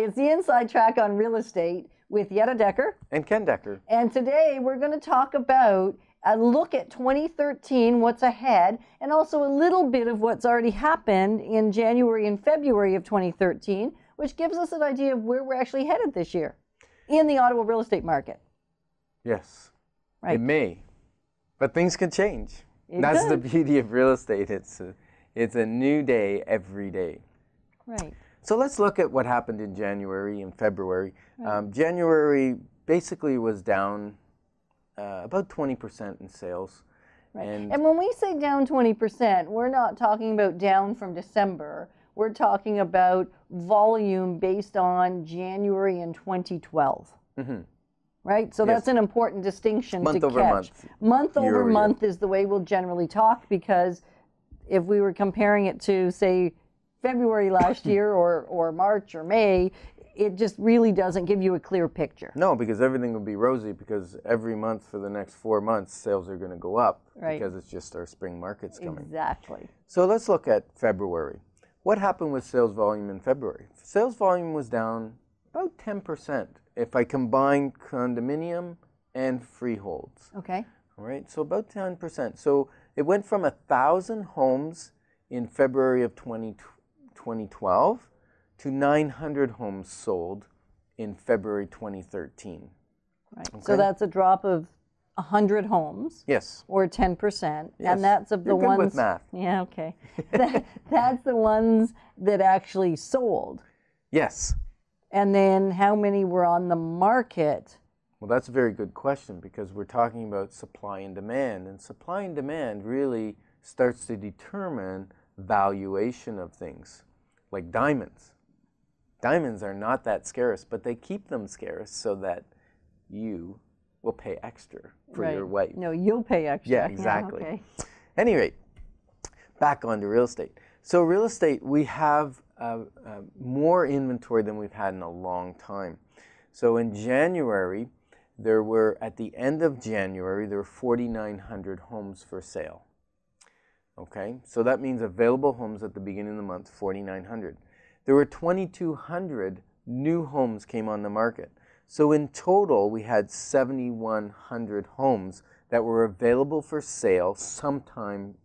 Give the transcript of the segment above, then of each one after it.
it's the Inside Track on Real Estate with Yetta Decker. And Ken Decker. And today we're going to talk about a look at 2013, what's ahead, and also a little bit of what's already happened in January and February of 2013, which gives us an idea of where we're actually headed this year in the Ottawa real estate market. Yes. Right. It may, but things can change. It That's does. the beauty of real estate. It's a new day every day. Right. So let's look at what happened in January and February. Right. January basically was down about 20% in sales. Right. And And when we say down 20%, we're not talking about down from December. We're talking about volume based on January in 2012. Right? So Yes. that's an important distinction Month to over catch. month. Month Year over over year. month is the way we'll generally talk, because if we were comparing it to, say, February last year or March or May, it just really doesn't give you a clear picture. no, because everything will be rosy, because every month for the next 4 months, sales are going to go up, Right. because it's just our spring markets coming. Exactly. So let's look at February. What happened with sales volume in February? Sales volume was down about 10% if I combine condominium and freeholds. Okay. All right, so about 10%. So it went from 1,000 homes in February of 2012 to 900 homes sold in February 2013. Right. Okay. So that's a drop of 100 homes. Yes. Or 10%, Yes. and that's of the You're good ones. with math. Yeah, okay. That's the ones that actually sold. Yes. And then how many were on the market? Well, that's a very good question, because we're talking about supply and demand, and supply and demand really starts to determine valuation of things, like diamonds. Diamonds are not that scarce, but they keep them scarce so that you will pay extra for Right. your wife. No, you'll pay extra. Yeah, exactly. Okay. Any rate, back on to real estate. So real estate, we have more inventory than we've had in a long time. So in January, at the end of January, there were 4,900 homes for sale. Okay, so that means available homes at the beginning of the month, 4,900. There were 2,200 new homes came on the market. So in total, we had 7,100 homes that were available for sale sometime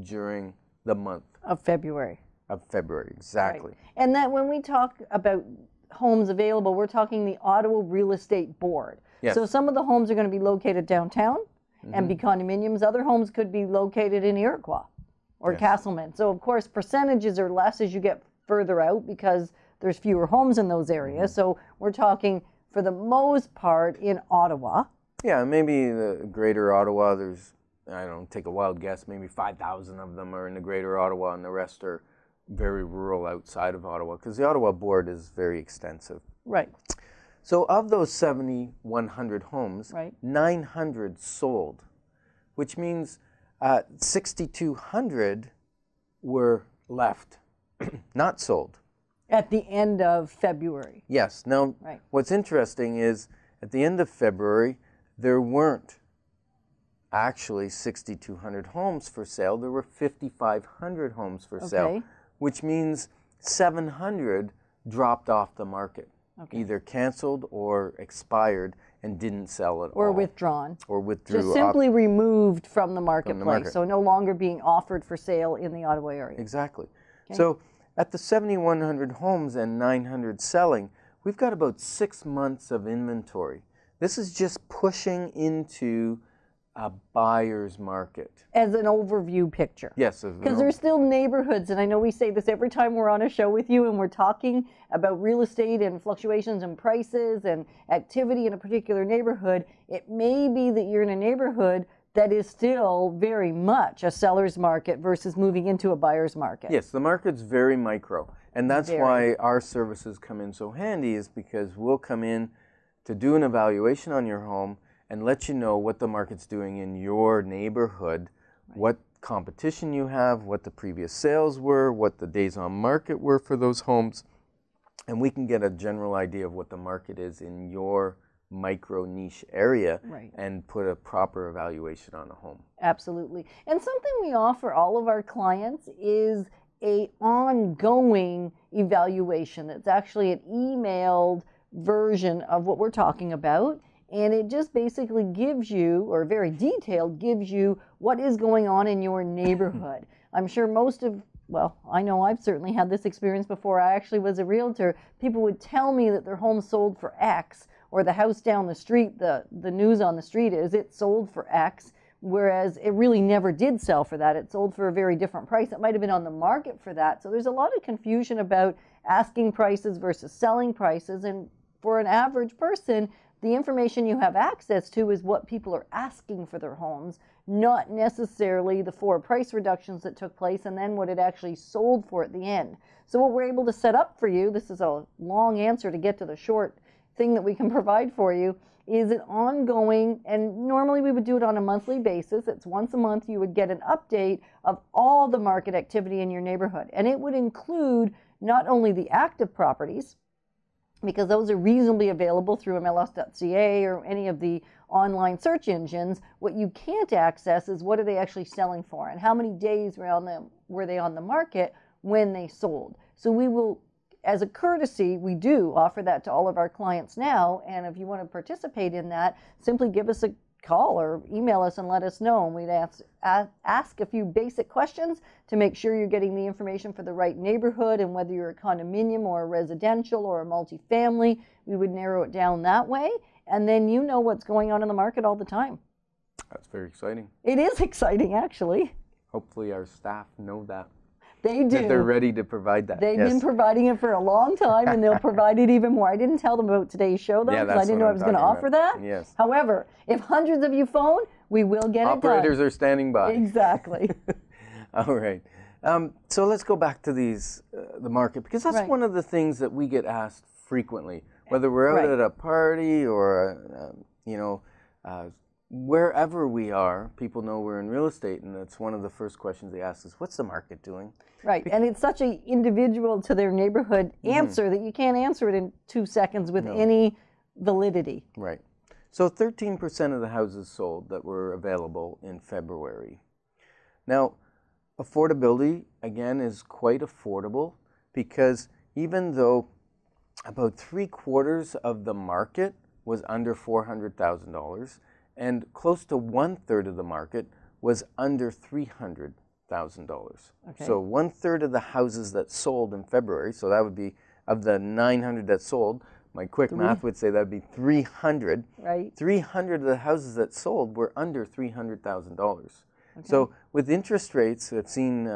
during the month Of February. of February. Exactly. Right. And that when we talk about homes available, we're talking the Ottawa Real Estate Board. Yes. So some of the homes are going to be located downtown and be condominiums. Other homes could be located in Iroquois or Yes. Castleman. So of course percentages are less as you get further out, because there's fewer homes in those areas. So we're talking for the most part in Ottawa. Yeah, maybe the greater Ottawa, there's, I don't know, take a wild guess, maybe 5,000 of them are in the greater Ottawa, and the rest are very rural outside of Ottawa, because the Ottawa board is very extensive. Right. So of those 7,100 homes, Right. 900 sold, which means 6,200 were left, not sold. At the end of February. Yes. Now, Right. what's interesting is at the end of February, there weren't actually 6,200 homes for sale. There were 5,500 homes for sale, Okay. which means 700 dropped off the market, Okay. either canceled or expired and didn't sell at Or all. withdrawn. Or withdrew. Just simply removed from the marketplace. market. So no longer being offered for sale in the Ottawa area. Exactly. So at the 7,100 homes and 900 selling, we've got about 6 months of inventory. This is just pushing into a buyer's market. As an overview picture. Yes. Because there's still neighborhoods, and I know we say this every time we're on a show with you and we're talking about real estate and fluctuations in prices and activity in a particular neighborhood. It may be that you're in a neighborhood that is still very much a seller's market versus moving into a buyer's market. Yes, the market's very micro. And that's Very. why our services come in so handy, is because we'll come in to do an evaluation on your home and let you know what the market's doing in your neighborhood, what competition you have, what the previous sales were, what the days on market were for those homes, and we can get a general idea of what the market is in your micro niche area Right. and put a proper evaluation on a home. Absolutely. And something we offer all of our clients is a ongoing evaluation. It's actually an emailed version of what we're talking about. And it just basically gives you, or very detailed, gives you what is going on in your neighborhood. I'm sure well, I know I've certainly had this experience before. I actually was a realtor. People would tell me that their home sold for X, or the house down the street, the news on the street is it sold for X, whereas it really never did sell for that. It sold for a very different price. It might have been on the market for that. So there's a lot of confusion about asking prices versus selling prices. And for an average person, the information you have access to is what people are asking for their homes, not necessarily the 4 price reductions that took place and then what it actually sold for at the end. So what we're able to set up for you, this is a long answer to get to the short thing that we can provide for you, is an ongoing, and normally we would do it on a monthly basis. It's once a month you would get an update of all the market activity in your neighborhood. And it would include not only the active properties, because those are reasonably available through MLS.ca or any of the online search engines. What you can't access is what are they actually selling for and how many days were they on the market when they sold. So we will, as a courtesy, we do offer that to all of our clients now. And if you want to participate in that, simply give us a call or email us and let us know. And we'd ask a few basic questions to make sure you're getting the information for the right neighborhood, and whether you're a condominium or a residential or a multifamily, we would narrow it down that way. And then you know what's going on in the market all the time. That's very exciting. It is exciting, actually. Hopefully our staff know that. They do. That they're ready to provide that. They've been providing it for a long time, and they'll provide it even more. I didn't tell them about today's show, though, because I didn't know I was going to offer that. Yes. However, if hundreds of you phone, we will get it done. Operators are standing by. Exactly. All right. So let's go back to the market, because that's one of the things that we get asked frequently, whether we're out at a party or, wherever we are. People know we're in real estate, and that's one of the first questions they ask is, what's the market doing? Right, and it's such an individual to their neighborhood answer that you can't answer it in 2 seconds with any validity. Right. So 13% of the houses sold that were available in February. Now, affordability, again, is quite affordable, because even though about 3/4 of the market was under $400,000, and close to 1/3 of the market was under $300,000. Okay. So 1/3 of the houses that sold in February, so that would be, of the 900 that sold, my quick math would say that would be 300. Right. 300 of the houses that sold were under $300,000. Okay. So with interest rates, I've seen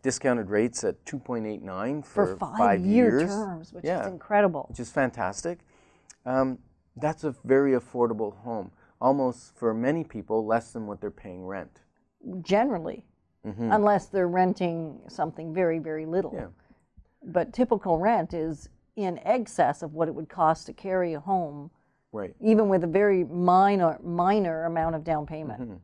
discounted rates at 2.89 for 5-year terms, which is incredible. Which is fantastic. That's a very affordable home. Almost, for many people, less than what they're paying rent. Generally, unless they're renting something very, very little. Yeah. But typical rent is in excess of what it would cost to carry a home, right? Even with a very minor amount of down payment.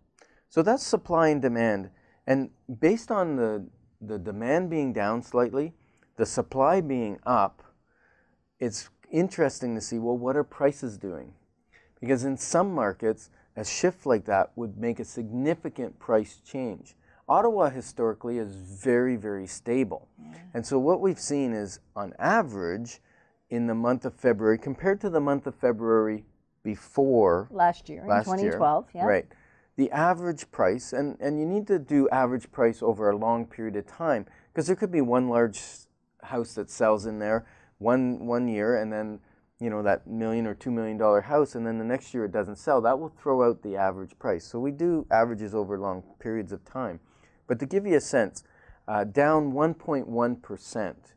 So that's supply and demand. And based on the demand being down slightly, the supply being up, it's interesting to see, well, what are prices doing? Because in some markets, a shift like that would make a significant price change. Ottawa historically is very, very stable. And so what we've seen is, on average, in the month of February, compared to the month of February before last year, in 2012, right, the average price, and you need to do average price over a long period of time, because there could be one large house that sells in there one year, and then that $1 million or $2 million house, and then the next year it doesn't sell. That will throw out the average price. So we do averages over long periods of time. But to give you a sense, down 1.1%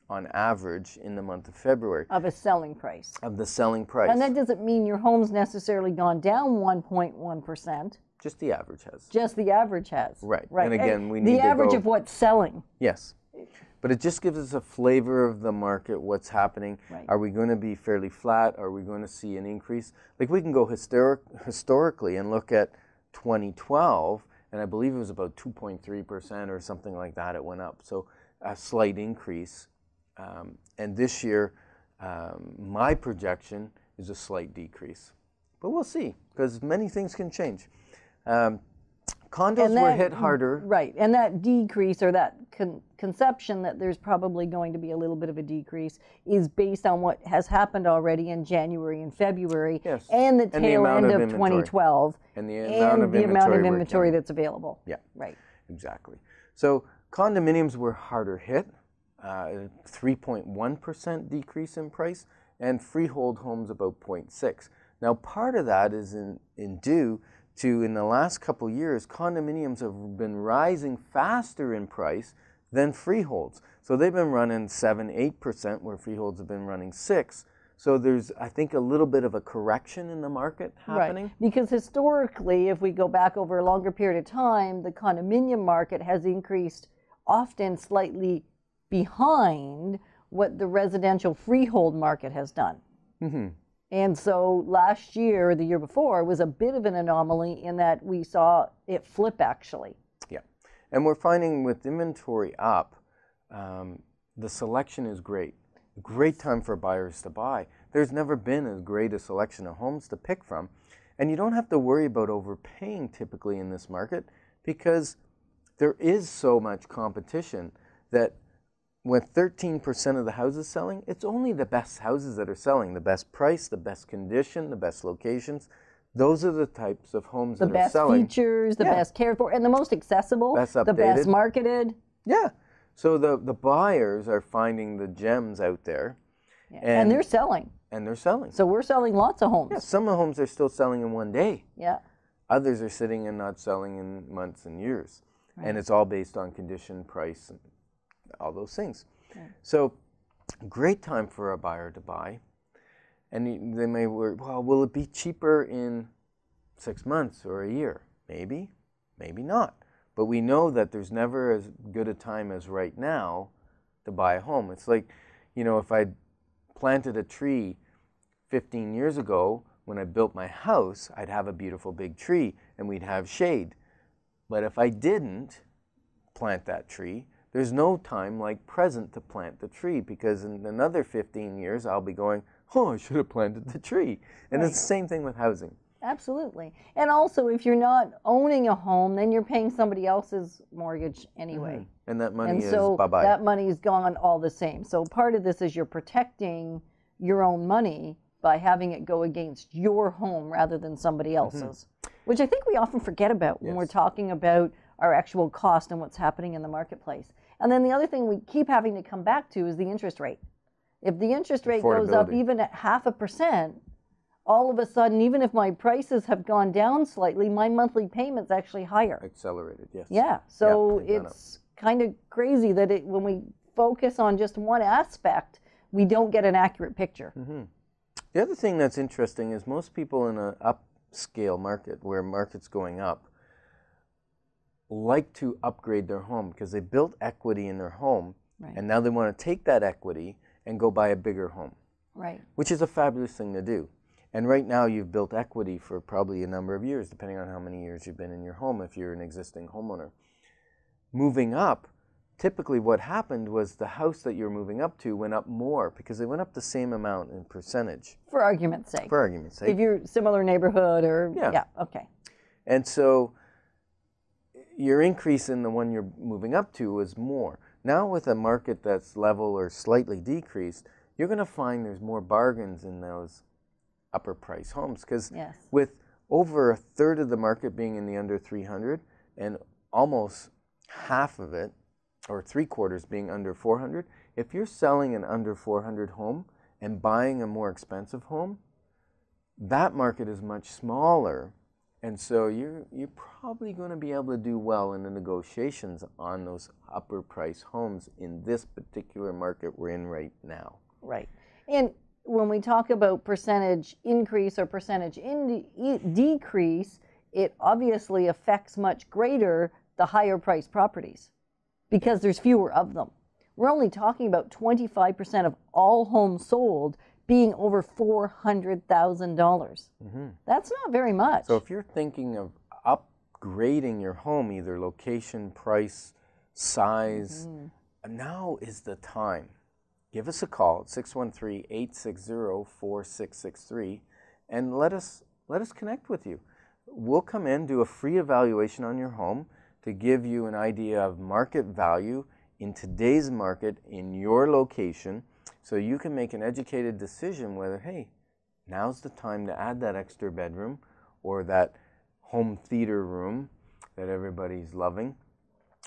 on average in the month of February. Of a selling price. Of the selling price. And that doesn't mean your home's necessarily gone down 1.1%. Just the average has. Just the average has. Right. And again, we need the average of what's selling. Yes. But it just gives us a flavor of the market, what's happening. Right. Are we going to be fairly flat? Are we going to see an increase? Like, we can go historically and look at 2012, and I believe it was about 2.3% or something like that. It went up. So a slight increase. And this year, my projection is a slight decrease. But we'll see, because many things can change. Condos And were that- hit harder. Right, and that decrease or that conception that there's probably going to be a little bit of a decrease is based on what has happened already in January and February, Yes. and the And the tail amount end of of inventory. 2012, And the amount of the amount of inventory we're inventory carrying. that's available. Yeah. Right. Exactly. So condominiums were harder hit, 3.1% decrease in price, and freehold homes about 0.6. Now, part of that is in due to, in the last couple years, condominiums have been rising faster in price than freeholds. So they've been running 7-8%, where freeholds have been running 6%. So there's, I think, a little bit of a correction in the market happening. Right. Because historically, if we go back over a longer period of time, the condominium market has increased often slightly behind what the residential freehold market has done. Mm-hmm. And so last year, or the year before, was a bit of an anomaly in that we saw it flip actually. Yeah. And we're finding with inventory up, the selection is great. Great time for buyers to buy. There's never been as great a selection of homes to pick from. And you don't have to worry about overpaying typically in this market, because there is so much competition that with 13% of the houses selling, it's only the best houses that are selling, the best price, the best condition, the best locations. Those are the types of homes The that are best selling. features, the Yeah. best cared for, and the most accessible, Best the best updated. marketed. Yeah. So the buyers are finding the gems out there. Yeah. And they're selling. And they're selling. So we're selling lots of homes. Yeah, some of the homes are still selling in one day. Yeah. Others are sitting and not selling in months and years. Right. And it's all based on condition, price, and all those things. Right. So great time for a buyer to buy. And they may worry, well, will it be cheaper in 6 months or a year? Maybe, maybe not. But we know that there's never as good a time as right now to buy a home. It's like, if I planted a tree 15 years ago, when I built my house, I'd have a beautiful big tree and we'd have shade. But if I didn't plant that tree, there's no time like present to plant the tree, because in another 15 years, I'll be going, oh, I should have planted the tree. And Right. It's the same thing with housing. Absolutely. And also, if you're not owning a home, then you're paying somebody else's mortgage anyway. Mm-hmm. And that money is so bye-bye. that money is gone all the same. So part of this is you're protecting your own money by having it go against your home rather than somebody else's, which I think we often forget about when we're talking about our actual cost and what's happening in the marketplace. And then the other thing we keep having to come back to is the interest rate. If the interest rate goes up even at 0.5%, all of a sudden, even if my prices have gone down slightly, my monthly payment's actually higher. Accelerated, yes. Yeah, so it's kind of crazy that when we focus on just one aspect, we don't get an accurate picture. Mm-hmm. The other thing that's interesting is most people in an upscale market, where market's going up, like to upgrade their home because they built equity in their home, right. And now they want to take that equity and go buy a bigger home, right? Which is a fabulous thing to do. And right now you've built equity for probably a number of years, depending on how many years you've been in your home if you're an existing homeowner. Moving up, typically what happened was the house that you're moving up to went up more because they went up the same amount in percentage. For argument's sake. For argument's sake. If you're similar neighborhood or, yeah, okay. And so your increase in the one you're moving up to was more. Now with a market that's level or slightly decreased, you're going to find there's more bargains in those upper price homes, because with over a third of the market being in the under 300 and almost half of it or 3/4 being under 400, if you're selling an under 400 home and buying a more expensive home, that market is much smaller, and so you're probably going to be able to do well in the negotiations on those upper price homes in this particular market we're in right now. Right. And when we talk about percentage increase or percentage decrease, it obviously affects much greater the higher priced properties because there's fewer of them. We're only talking about 25% of all homes sold being over $400,000. Mm-hmm. That's not very much. So if you're thinking of upgrading your home, either location, price, size, now is the time. Give us a call at 613-860-4663 and let us connect with you. we'll come in, do a free evaluation on your home to give you an idea of market value in today's market in your location, so you can make an educated decision whether, hey, now's the time to add that extra bedroom or that home theater room that everybody's loving,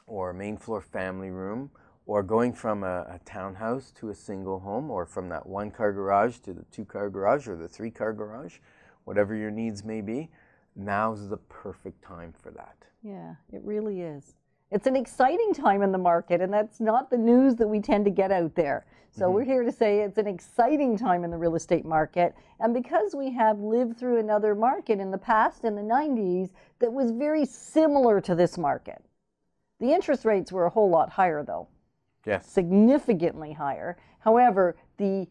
or a main floor family room, or going from a townhouse to a single home, or from that 1-car garage to the 2-car garage or the 3-car garage, whatever your needs may be. Now's the perfect time for that. Yeah, it really is. It's an exciting time in the market, and that's not the news that we tend to get out there. So we're here to say it's an exciting time in the real estate market. And because we have lived through another market in the past, in the 90s, that was very similar to this market. The interest rates were a whole lot higher, though. Yes. Significantly higher. However, the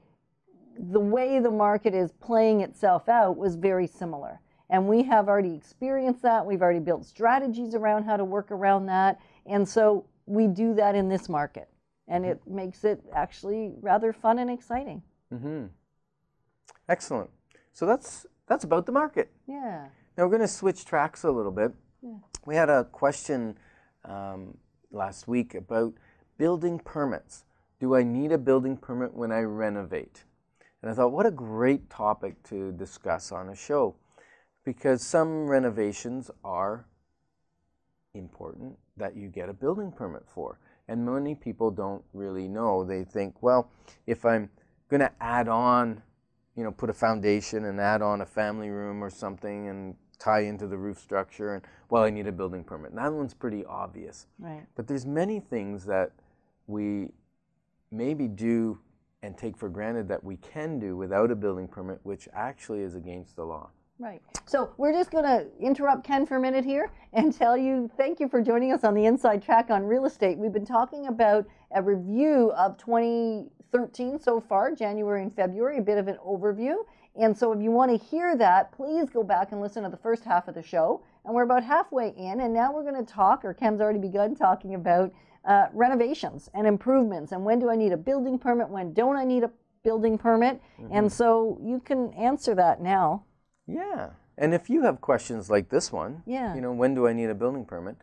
way the market is playing itself out was very similar. And we have already experienced that. We've already built strategies around how to work around that. And so we do that in this market. And it makes it actually rather fun and exciting. Excellent. So that's about the market. Yeah. Now we're going to switch tracks a little bit. Yeah. We had a question last week about building permits. Do I need a building permit when I renovate? And I thought, what a great topic to discuss on a show, because some renovations are important that you get a building permit for. And many people don't really know. They think, well, if I'm going to add on, put a foundation and add on a family room or something and tie into the roof structure, and well, I need a building permit. And that one's pretty obvious. Right. But there's many things that we maybe do and take for granted that we can do without a building permit, which actually is against the law. Right. So we're just going to interrupt Ken for a minute here and tell you, thank you for joining us on the Inside Track on Real Estate. We've been talking about a review of 2013 so far, January and February, a bit of an overview. And so if you want to hear that, please go back and listen to the first half of the show. And we're about halfway in, and now we're going to talk, or Ken's already begun talking about renovations and improvements. And when do I need a building permit? When don't I need a building permit? And so you can answer that now. Yeah. And if you have questions like this one, when do I need a building permit?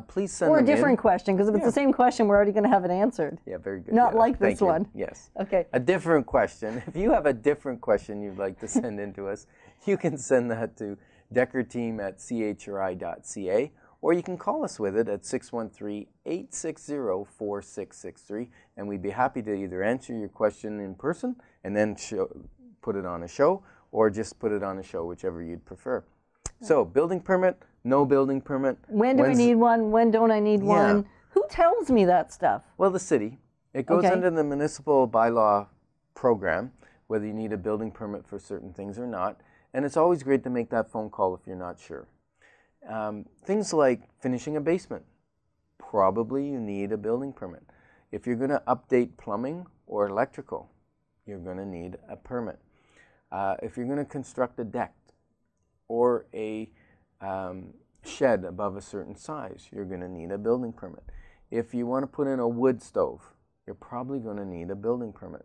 Please send them in. Or a different question, because if it's the same question, we're already going to have it answered. Yeah, very good. Not like this Thank you. one. Yes. Okay. A different question. If you have a different question you'd like to send in to us, you can send that to deckerteam@chri.ca, or you can call us with it at 613-860-4663, and we'd be happy to either answer your question in person and then put it on a show, or just put it on a show, whichever you'd prefer. So, building permit, no building permit. When do I need one? When don't I need one? Who tells me that stuff? Well, the city. It goes under the municipal bylaw program, whether you need a building permit for certain things or not. And it's always great to make that phone call if you're not sure. Things like finishing a basement. Probably you need a building permit. If you're going to update plumbing or electrical, you're going to need a permit. If you're going to construct a deck or a shed above a certain size, you're going to need a building permit. If you want to put in a wood stove, you're probably going to need a building permit.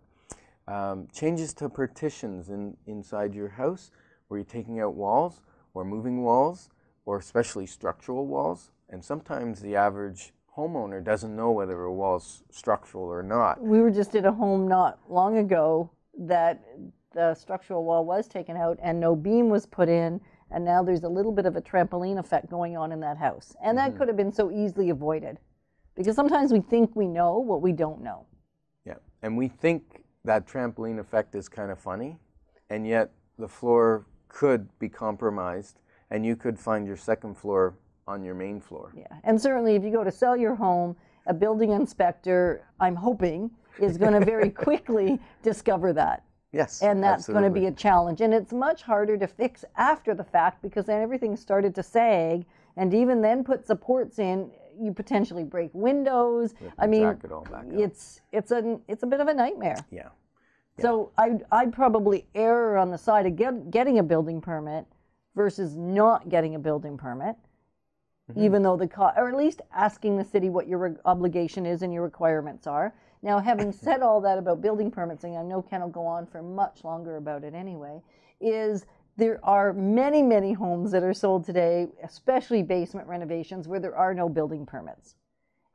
Changes to partitions inside your house, where you're taking out walls or moving walls, or especially structural walls. And sometimes the average homeowner doesn't know whether a wall's structural or not. We were just at a home not long ago that the structural wall was taken out and no beam was put in, and now there's a little bit of a trampoline effect going on in that house. And that could have been so easily avoided, because sometimes we think we know what we don't know. Yeah, and we think that trampoline effect is kind of funny, and yet the floor could be compromised, and you could find your second floor on your main floor. Yeah, and certainly if you go to sell your home, a building inspector, I'm hoping, is going to very quickly discover that. Yes, and that's going to be a challenge. And it's much harder to fix after the fact, because then everything started to sag, and even then put supports in, you potentially break windows. I mean, it all back it's a bit of a nightmare. Yeah. So I'd probably err on the side of getting a building permit versus not getting a building permit, even though or at least asking the city what your obligation is and your requirements are. Now, having said all that about building permits, and I know Ken will go on for much longer about it anyway, is there are many, many homes that are sold today, especially basement renovations, where there are no building permits.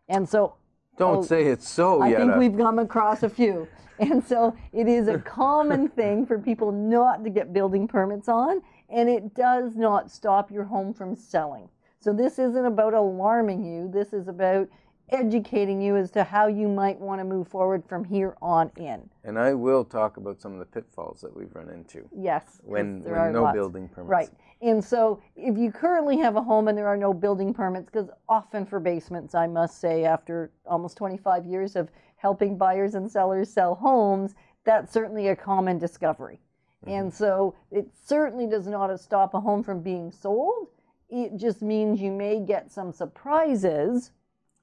And so Don't say it's so, I think Yetta. we've come across a few. And so it is a common thing for people not to get building permits on, and it does not stop your home from selling. So this isn't about alarming you. This is about educating you as to how you might want to move forward from here on in. And I will talk about some of the pitfalls that we've run into. Yes. When there are no lots. building permits. Right. And so if you currently have a home and there are no building permits, because often for basements, I must say, after almost 25 years of helping buyers and sellers sell homes, that's certainly a common discovery. And so it certainly does not stop a home from being sold. It just means you may get some surprises.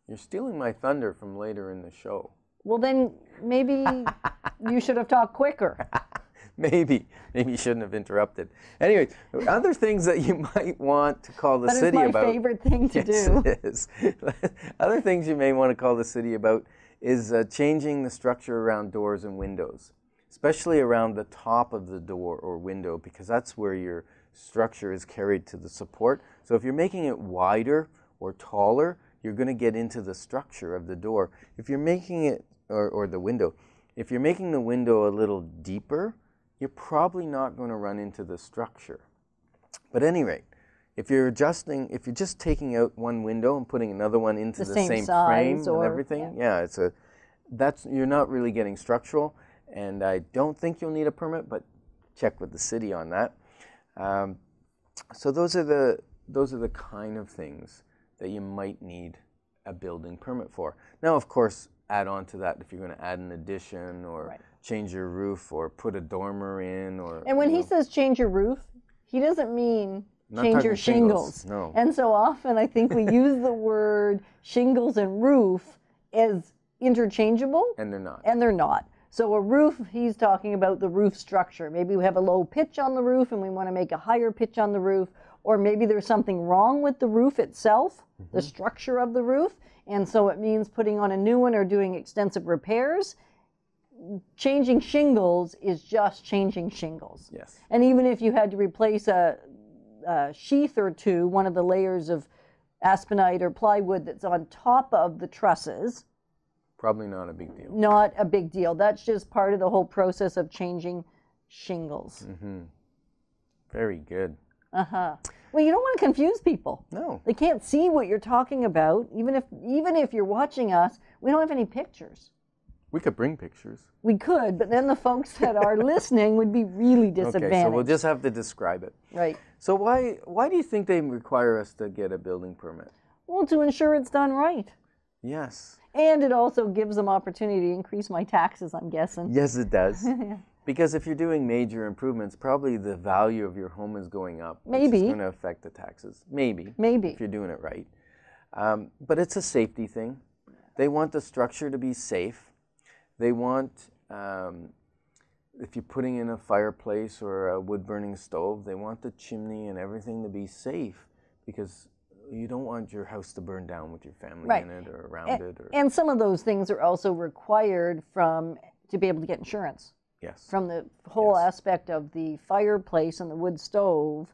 You're stealing my thunder from later in the show. Well, then maybe you should have talked quicker. Maybe you shouldn't have interrupted. Anyway, other things that you might want to call the city about. That is my favorite thing to do. Yes, it is. Other things you may want to call the city about is changing the structure around doors and windows, especially around the top of the door or window, because that's where your structure is carried to the support. So if you're making it wider or taller, you're going to get into the structure of the door. If you're making it, or the window, if you're making the window a little deeper, you're probably not going to run into the structure. But at any rate, if you're just taking out one window and putting another one into the same frame and everything, you're not really getting structural. And I don't think you'll need a permit, but check with the city on that. So those are the kind of things that you might need a building permit for. Now, of course, add on to that if you're going to add an addition or change your roof or put a dormer in, or. And when he says change your roof, he doesn't mean change your shingles. No. And so often I think we use the word shingles and roof as interchangeable. And they're not. And they're not. So a roof, he's talking about the roof structure. Maybe we have a low pitch on the roof and we want to make a higher pitch on the roof, or maybe there's something wrong with the roof itself, the structure of the roof, and so it means putting on a new one or doing extensive repairs. Changing shingles is just changing shingles. Yes. And even if you had to replace a sheath or two, one of the layers of aspenite or plywood that's on top of the trusses, probably not a big deal. Not a big deal. That's just part of the whole process of changing shingles. Very good. Well, you don't want to confuse people. No. They can't see what you're talking about. Even if you're watching us, we don't have any pictures. We could bring pictures. We could, but then the folks that are listening would be really disadvantaged. Okay, so we'll just have to describe it. Right. So why do you think they require us to get a building permit? Well, to ensure it's done right. Yes. And it also gives them opportunity to increase my taxes, I'm guessing. Yes, it does. Because if you're doing major improvements, probably the value of your home is going up. Maybe. Which is going to affect the taxes. Maybe. Maybe. If you're doing it right. But it's a safety thing. They want the structure to be safe. They want, if you're putting in a fireplace or a wood-burning stove, they want the chimney and everything to be safe, because you don't want your house to burn down with your family in it or around it. And some of those things are also required to be able to get insurance. Yes. From the whole aspect of the fireplace and the wood stove,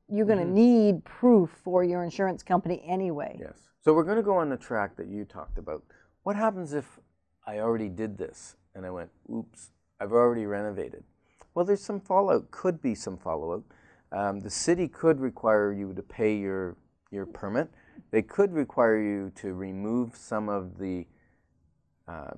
you're going to need proof for your insurance company anyway. Yes. So we're going to go on the track that you talked about. What happens if I already did this and I went, oops, I've already renovated? Well, there's some fallout, could be some fallout. The city could require you to pay your permit. They could require you to remove some of the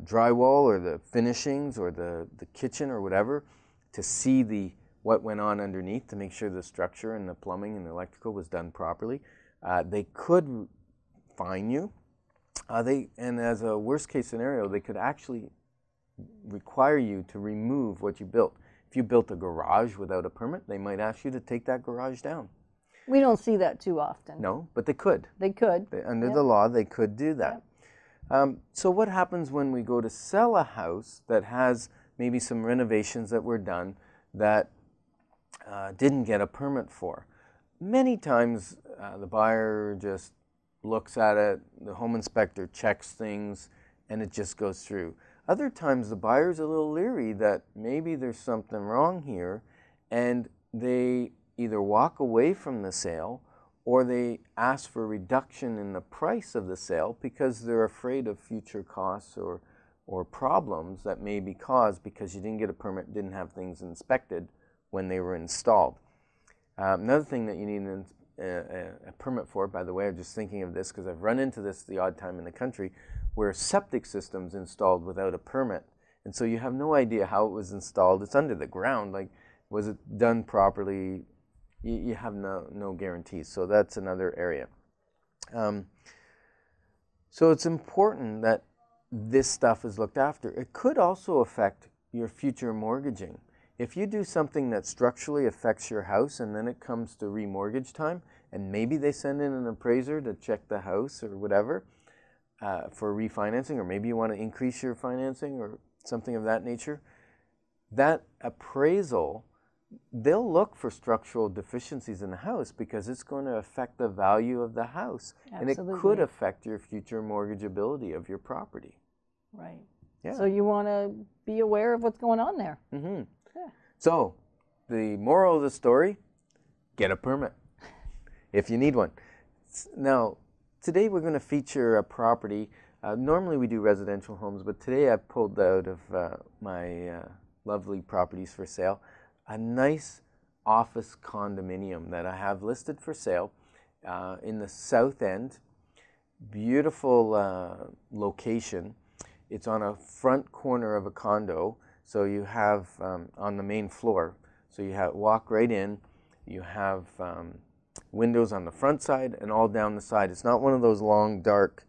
drywall or the finishings or the kitchen or whatever to see what went on underneath, to make sure the structure and the plumbing and the electrical was done properly. They could fine you. And as a worst case scenario, they could actually require you to remove what you built. If you built a garage without a permit, they might ask you to take that garage down. We don't see that too often. No, but they could. They could. Under the law, they could do that. So what happens when we go to sell a house that has maybe some renovations that were done that didn't get a permit for? Many times the buyer just looks at it, the home inspector checks things, and it just goes through. Other times the buyer's a little leery that maybe there's something wrong here, and they either walk away from the sale or they ask for a reduction in the price of the sale because they're afraid of future costs or problems that may be caused because you didn't get a permit, didn't have things inspected when they were installed. Another thing that you need a permit for, by the way, I'm just thinking of this because I've run into this the odd time in the country, where septic systems installed without a permit. And so you have no idea how it was installed. It's under the ground. Like, was it done properly? You have no guarantees. So that's another area. So it's important that this stuff is looked after. It could also affect your future mortgaging. If you do something that structurally affects your house and then it comes to remortgage time, and maybe they send in an appraiser to check the house or whatever for refinancing, or maybe you want to increase your financing or something of that nature, that appraisal, they'll look for structural deficiencies in the house because it's going to affect the value of the house. Absolutely. And it could affect your future mortgageability of your property. Right. Yeah. So you want to be aware of what's going on there. Mm-hmm. Yeah. So the moral of the story, get a permit if you need one. Now, today we're going to feature a property. Normally we do residential homes, but today I pulled out of my lovely properties for sale a nice office condominium that I have listed for sale in the south end. Beautiful location. It's on a front corner of a condo, so you have on the main floor. So you walk right in. You have windows on the front side and all down the side. It's not one of those long, dark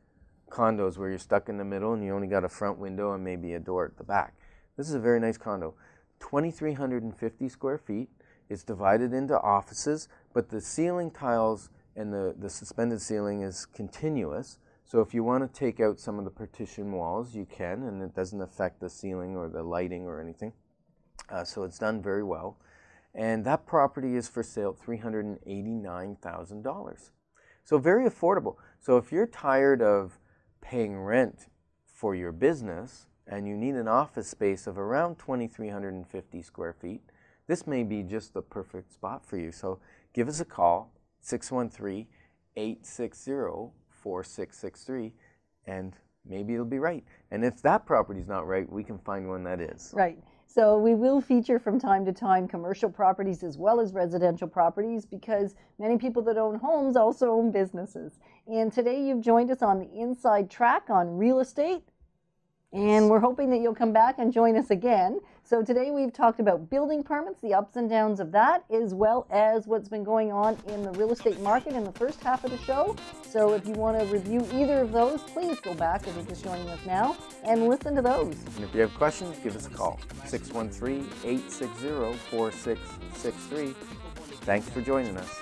condos where you're stuck in the middle and you only got a front window and maybe a door at the back. This is a very nice condo. 2,350 square feet. It's divided into offices, but the ceiling tiles and the suspended ceiling is continuous. So if you want to take out some of the partition walls, you can, and it doesn't affect the ceiling or the lighting or anything. So it's done very well. And that property is for sale at $389,000. So very affordable. So if you're tired of paying rent for your business and you need an office space of around 2,350 square feet, this may be just the perfect spot for you. So give us a call, 613-860-4663, and maybe it'll be right. And if that property's not right, we can find one that is. Right. So we will feature from time to time commercial properties as well as residential properties because many people that own homes also own businesses. And today you've joined us on the Inside Track on real estate. And we're hoping that you'll come back and join us again. So today we've talked about building permits, the ups and downs of that, as well as what's been going on in the real estate market in the first half of the show. So if you want to review either of those, please go back if you're just joining us now and listen to those. And if you have questions, give us a call, 613-860-4663. Thanks for joining us.